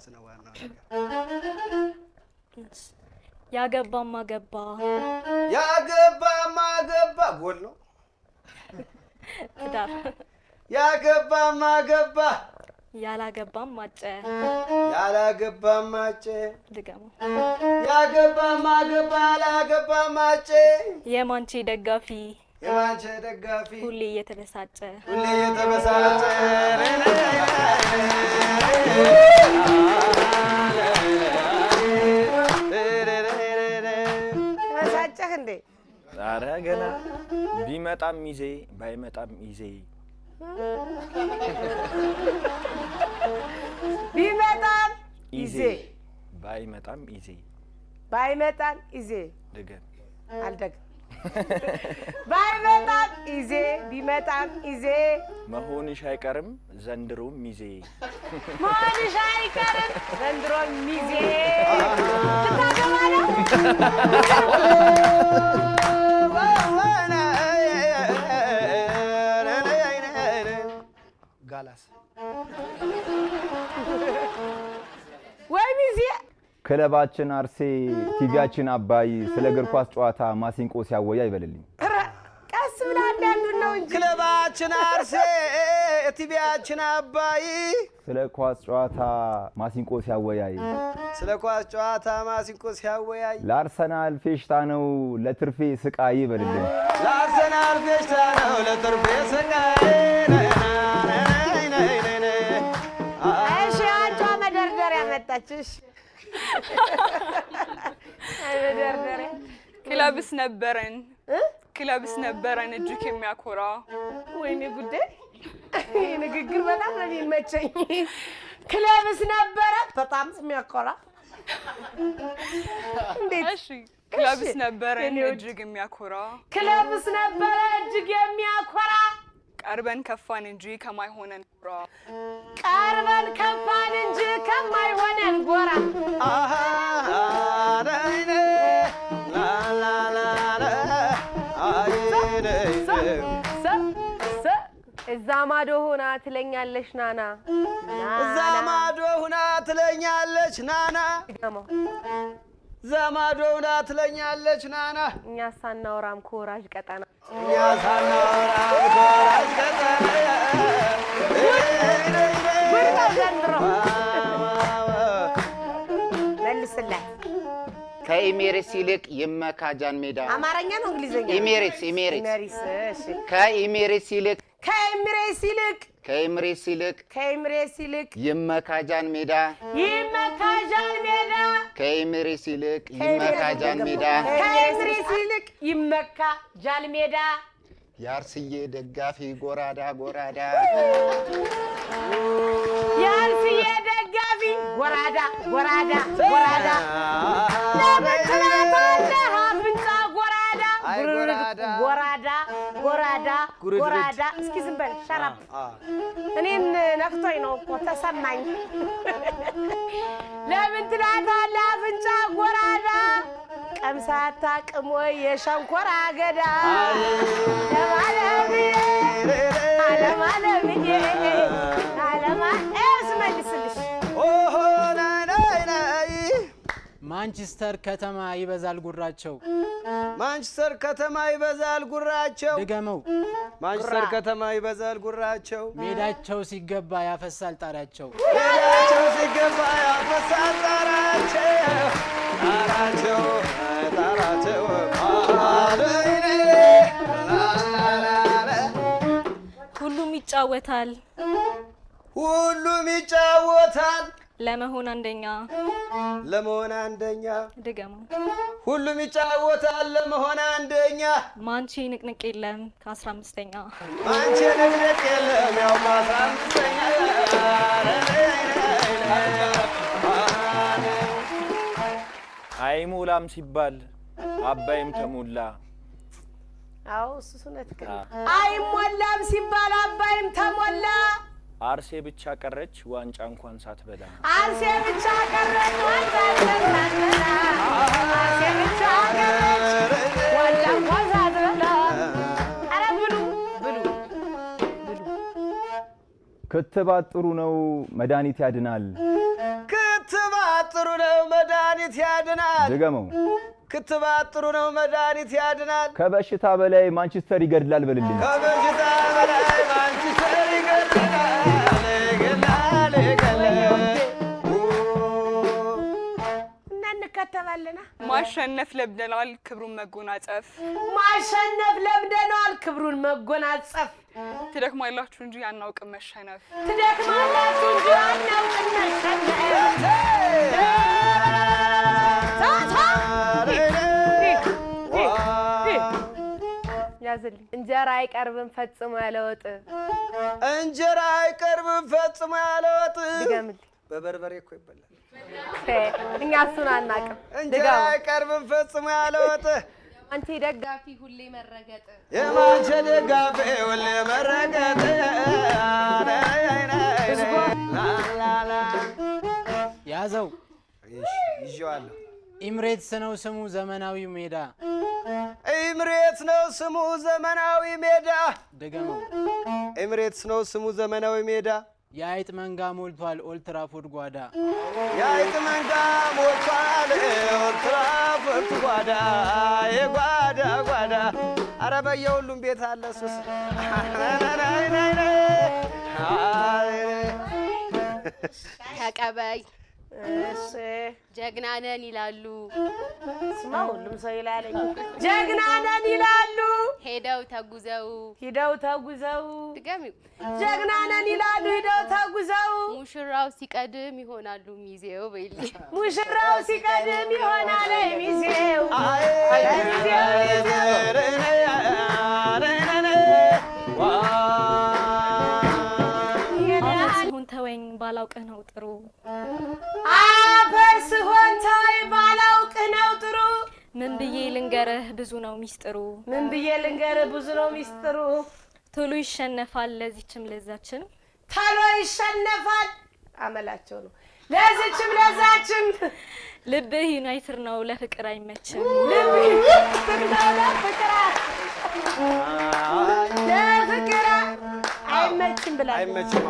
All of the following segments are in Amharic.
ማልቀስ ነው ዋናው ነገር ያገባማ ገባ ጎል ነው ትዳር ያገባማ ገባ ያላገባም ማጨ ድገሙ ያገባማ ገባ ያላገባም ማጨ የማንቺ ደጋፊ ሁሌ እየተበሳጨ ተበሳጨህ እንዴ ኧረ ገና ቢመጣም ይዜ ባይመጣም ይዜ ቢመጣም ይዜ ባይመጣም ይዜ ድገም አልደግም ባይመጣም ይዜ ቢመጣም ይዜ መሆንሽ አይቀርም ዘንድሮም ይዜ ሚዜ ትታገባለህ ጋላስ ወይ ሚዜ ክለባችን አርሴ ቲቪያችን አባይ ስለ እግር ኳስ ጨዋታ ማሲንቆ ሲያወያ ይበልልኝ ቀስ ብለህ አንዳንዱን ነው እንጂ ክለባችን አርሴ ቲቪያችን አባይ ስለ ኳስ ጨዋታ ማሲንቆ ሲያወያይ ለአርሰናል ፌሽታ ነው ለትርፌ ስቃይ ይበልልኝ እሺ አንቺ መደርደሪያ መጣችሽ መደርደሪያ ክለብስ ነበረን እጅግ የሚያኮራ ወይኔ ጉዴ ንግግር በጣም ነው የሚመቸኝ ክለብስ ነበረ በጣም የሚያኮራ እንዴት እሺ ክለብስ ነበረን እጅግ የሚያኮራ ቀርበን ከፋን እንጂ ከማይሆነን ጎራ አሃ ዳይኔ እዛ ማዶ ሆና ትለኛለሽ ናና እኛ ሳናወራም ኮራጅ ቀጠና መልስላት ከኢሜሬትስ ይልቅ ይመካጃን ሜዳ አማርኛ ነው እንግሊዘኛ ኢሜሬትስ እሺ ከኢሜሬትስ ይልቅ ይመካጃን ሜዳ ከኢሜሬትስ ይልቅ ይመካጃን ሜዳ ያርስዬ ደጋፊ ጎራዳ ጎራዳ እስኪ ዝም በል ሸራፕ እኔን ነክቶኝ ነው እኮ ተሰማኝ ለምን ትላታለህ አፍንጫ ጎራዳ ቀምሳታ ቅሞ የሸንኮራ አገዳ መልስልሽ ማንቸስተር ከተማ ይበዛል ጉራቸው ድገመው ማንቸስተር ከተማ ይበዛል ጉራቸው ሜዳቸው ሲገባ ያፈሳል ጣራቸው ሁሉም ይጫወታል ለመሆን አንደኛ ድገሙ ሁሉም ይጫወታል ለመሆን አንደኛ ማንቺ ንቅንቅ የለም ከ15ኛ ያው ከ15ኛ አይሞላም ሲባል አባይም ተሞላ አው እሱነት አይሞላም ሲባል አባይም ተሞላ አርሴ ብቻ ቀረች ዋንጫ እንኳን ሳትበላ አረ ብሉ ክትባት ጥሩ ነው መድኃኒት ያድናል ጥሩ ነው መድኃኒት ያድናል ድገመው ክትባት ጥሩ ነው መድኃኒት ያድናል ከበሽታ በላይ ማንቸስተር ይገድላል በልልኝ ከበሽታ በላይ ማንቸስተር ይገድላል እንከተባለና ማሸነፍ ለብደናል ክብሩን መጎናጸፍ ማሸነፍ ለብደናል ክብሩን መጎናጸፍ ትደክማላችሁ እንጂ አናውቅም መሸነፍ ትደክማላችሁ እንጂ አናውቅም መሸነፍ ያዝልኝ እንጀራ አይቀርብም ፈጽሞ ያለወጥ እንጀራ አይቀርብም ፈጽሞ ያለወጥ ድገምልኝ በበርበሬ እኮ ይበላል እኛ እሱን አናውቅም እንጀራ አይቀርብም ፈጽሞ ያለወጥ አንቺ ደጋፊ ሁሌ መረገጥ የማንቺ ደጋፊ ሁሌ መረገጥ ያዘው ይዤዋለሁ ኢምሬትስ ነው ስሙ ዘመናዊው ሜዳ ኢምሬትስ ነው ስሙ ዘመናዊ ሜዳ ድገመው ኢምሬትስ ነው ስሙ ዘመናዊ ሜዳ የአይጥ መንጋ ሞልቷል ኦልትራፎርድ ጓዳ የአይጥ መንጋ ሞልቷል ኦልትራፎርድ ጓዳ የጓዳ ጓዳ ኧረ በየሁሉም ቤት አለ እሱስ ተቀበይ እሺ ጀግና ነን ይላሉ ስማ ሁሉም ሰው ይላለኝ ጀግና ነን ይላሉ ሄደው ተጉዘው ድገሚው ጀግና ነን ይላሉ ሄደው ተጉዘው ሙሽራው ሲቀድም ይሆናሉ ሚዜው በይልኝ ሙሽራው ሲቀድም ይሆናል ሚዜው አሁን ተወኝ ባላውቅህ ነው ጥሩ አፈር ስሆን ተወኝ ባላውቅህ ነው ጥሩ ምን ብዬ ልንገርህ ብዙ ነው ሚስጥሩ ምን ብዬ ልንገርህ ብዙ ነው ሚስጥሩ ቶሎ ይሸነፋል ለዚህችም ለዛችን ቶሎ ይሸነፋል አመላቸው ነው ለዚህችም ለዛችን ልብህ ዩናይትድ ነው ለፍቅር አይመችም ልብህ ዩናይትድ ነው ለፍቅር አይመችም ብላ አይመችም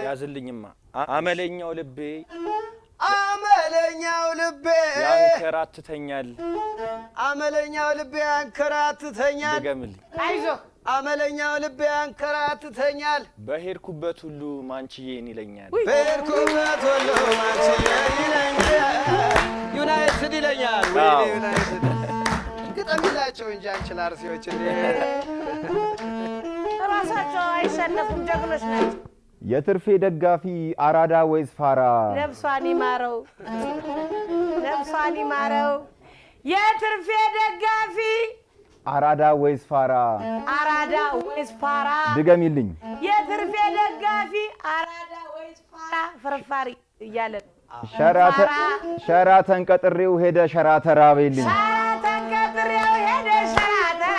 ያዝልኝማ አመለኛው ልቤ ያንከራትተኛል አመለኛው ልቤ ያንከራትተኛል ድገምልኝ አይዞህ አመለኛው ልቤ ያንከራትተኛል በሄድኩበት ሁሉ ማንቺዬን ይለኛል በሄድኩበት ሁሉ ማንቺዬን ይለኛል ዩናይትድ ይለኛል ወይ ዩናይትድ ግጠሚላቸው እንጂ አንችል አርሲዎች ራሳቸው አይሸነፉም ጀግኖች ናቸው የትርፌ ደጋፊ አራዳ ወይስ ፋራ ነፍሷን ይማረው የትርፌ ደጋፊ አራዳ ወይስ ፋራ ድገሚልኝ የትርፌ ደጋፊ አራዳ ወይስ ፋራ ፍርፋሪ እያለ ሸራተን ቀጥሬው ሄደ ሸራተራ በይልኝ ሸራተን ቀጥሬው ሄደ ሸራተራ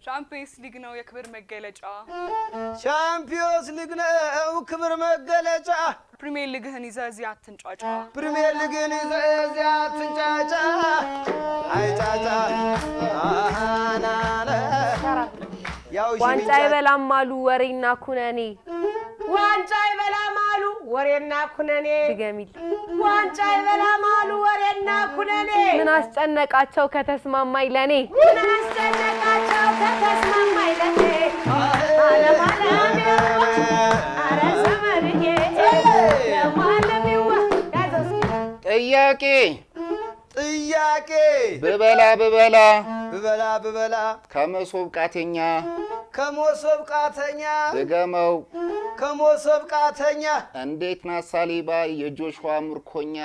ቻምፒየንስ ሊግ ነው የክብር መገለጫ ቻምፒየንስ ሊግ ነው ክብር መገለጫ ፕሪሚየር ሊግህን ይዘህ እዚህ አትንጫጫ ፕሪሚየር ሊግህን ይዘህ እዚህ አትንጫጫ አይጫጫ አናና ዋንጫ ይበላም አሉ ወሬና ኩነኔ ዋንጫ ይበላም አሉ ወሬና ኩነኔ ድገሚል ዋንጫ ይበላም አሉ ወሬና ኩነኔ ምን አስጨነቃቸው ከተስማማኝ ለኔ ምን አስጨነቃቸው ከተስማማኝ ለኔ አረ ዘመድዬ ለማለሚዋ ጥያቄ ብበላ ከመሶብ ቃተኛ ድገመው ከመሶብ ቃተኛ እንዴት ናት ሳሊባ የጆሹዋ ምርኮኛ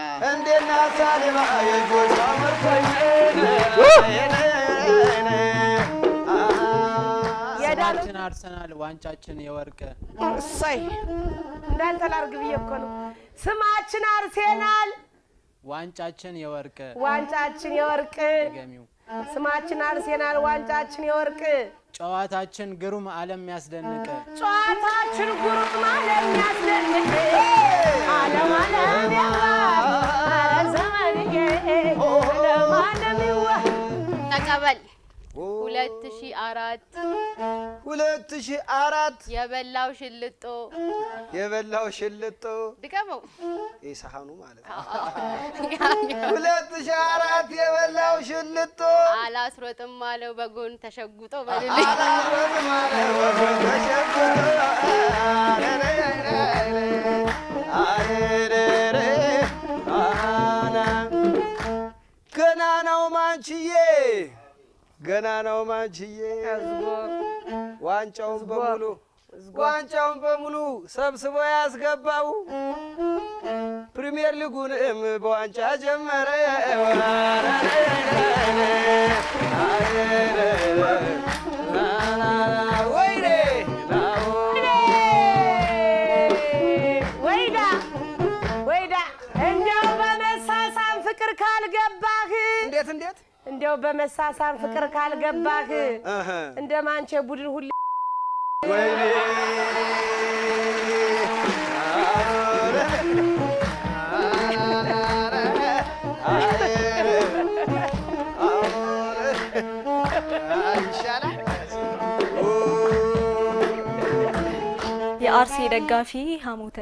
የዳችን አርሰናል ዋንጫችን የወርቅ እሰይ እንዳንተ ላርግ ብዬ እኮ ነው ስማችን አርሴናል ዋንጫችን የወርቅ ድገሚው ስማችን አርሴናል ዋንጫችን የወርቅ ጨዋታችን ግሩም ዓለም ያስደንቅ ጨዋታችን ግሩም ዓለም ያስደንቅ 2004 የበላው ሽልጦ ድገመው ኢሳሃኑ ማለት ነው 2004 የበላው ሽልጦ አላስሮጥም አለው በጎን ተሸጉጦ በልልኝ አላስሮጥም አለው በጎን ተሸጉጦ ገና ነው ማንችዬ ዋንጫውን በሙሉ ሰብስቦ ያስገባው ፕሪሚየር ሊጉንም በዋንጫ ጀመረ ወይዳ እንደው በመሳሳም ፍቅር ካልገባህ እንዴት እንደው በመሳሳም ፍቅር ካልገባህ እንደማንቼ ቡድን ሁሉ ወይኔ የአርሲ ደጋፊ ሐሞተ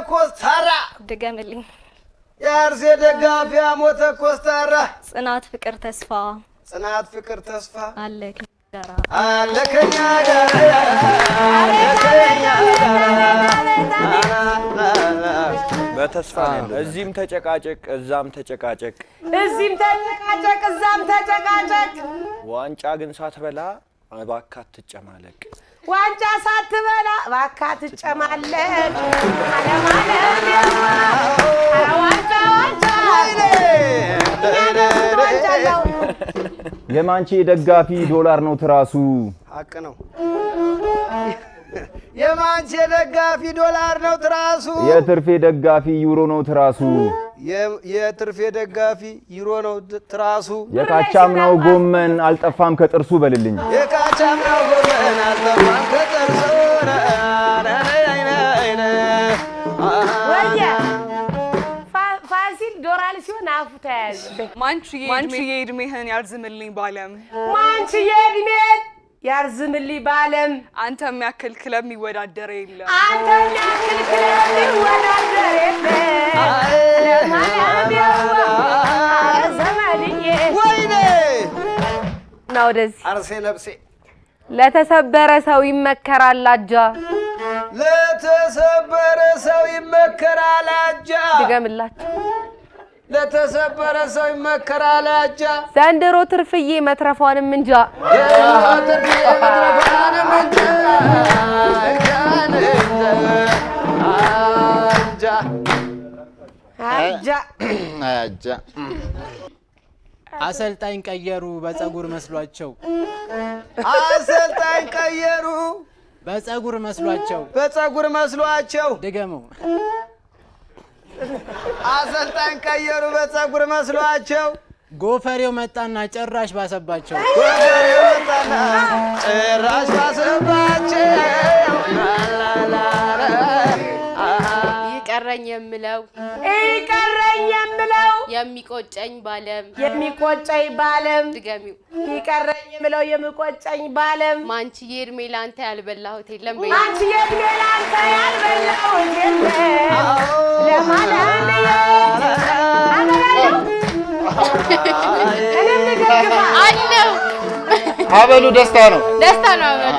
ኮስታራ ድገምልኝ የአርሲ ደጋፊ ሐሞተ ኮስታራ ጽናት ፍቅር ተስፋ አለ ከኛ ጋር በተስፋ ነው እዚህም ተጨቃጨቅ እዛም ተጨቃጨቅ ዋንጫ ግን ሳትበላ እባክህ አትጨማለቅ ዋንጫ ሳትበላ እባክህ አትጨማለቅ የማንቼ ደጋፊ ዶላር ነው ትራሱ ሀቅ ነው የማንቼ ደጋፊ ዶላር ነው ትራሱ የትርፌ ደጋፊ ዩሮ ነው ትራሱ የትርፌ ደጋፊ ዩሮ ነው ትራሱ የካቻምናው ጎመን አልጠፋም ከጥርሱ በልልኝ የካቻምናው ጎመን አልጠፋም ከጥርሱ ፋሲል ዶላር ሲሆን አፉ ተያዘ ማንችዬ እድሜህን ያርዝምልኝ ባለም ያርዝምልኝ ባለም አንተ የሚያክል ክለብ የሚወዳደር የለም ወይኔ ነው ደዚ አርሴ ነብሴ ለተሰበረ ሰው ይመከራል አጃ ድገምላችሁ ለተሰበረ ሰው ይመከራል አጃ ዘንድሮ ትርፍዬ መትረፏንም እንጃ አጃ አሰልጣኝ ቀየሩ በፀጉር መስሏቸው በፀጉር መስሏቸው ድገመው አሰልጣኝ ቀየሩ በፀጉር መስሏቸው ጎፈሬው መጣና ጭራሽ ባሰባቸው ይቀረኝ የምለው የሚቆጨኝ ባለም ድገሚው ይቀረኝ የምለው የሚቆጨኝ ባለም ማንችዬ እድሜ ላንተ ያልበላሁት የለም አበሉ ደስታ ነው አበሉ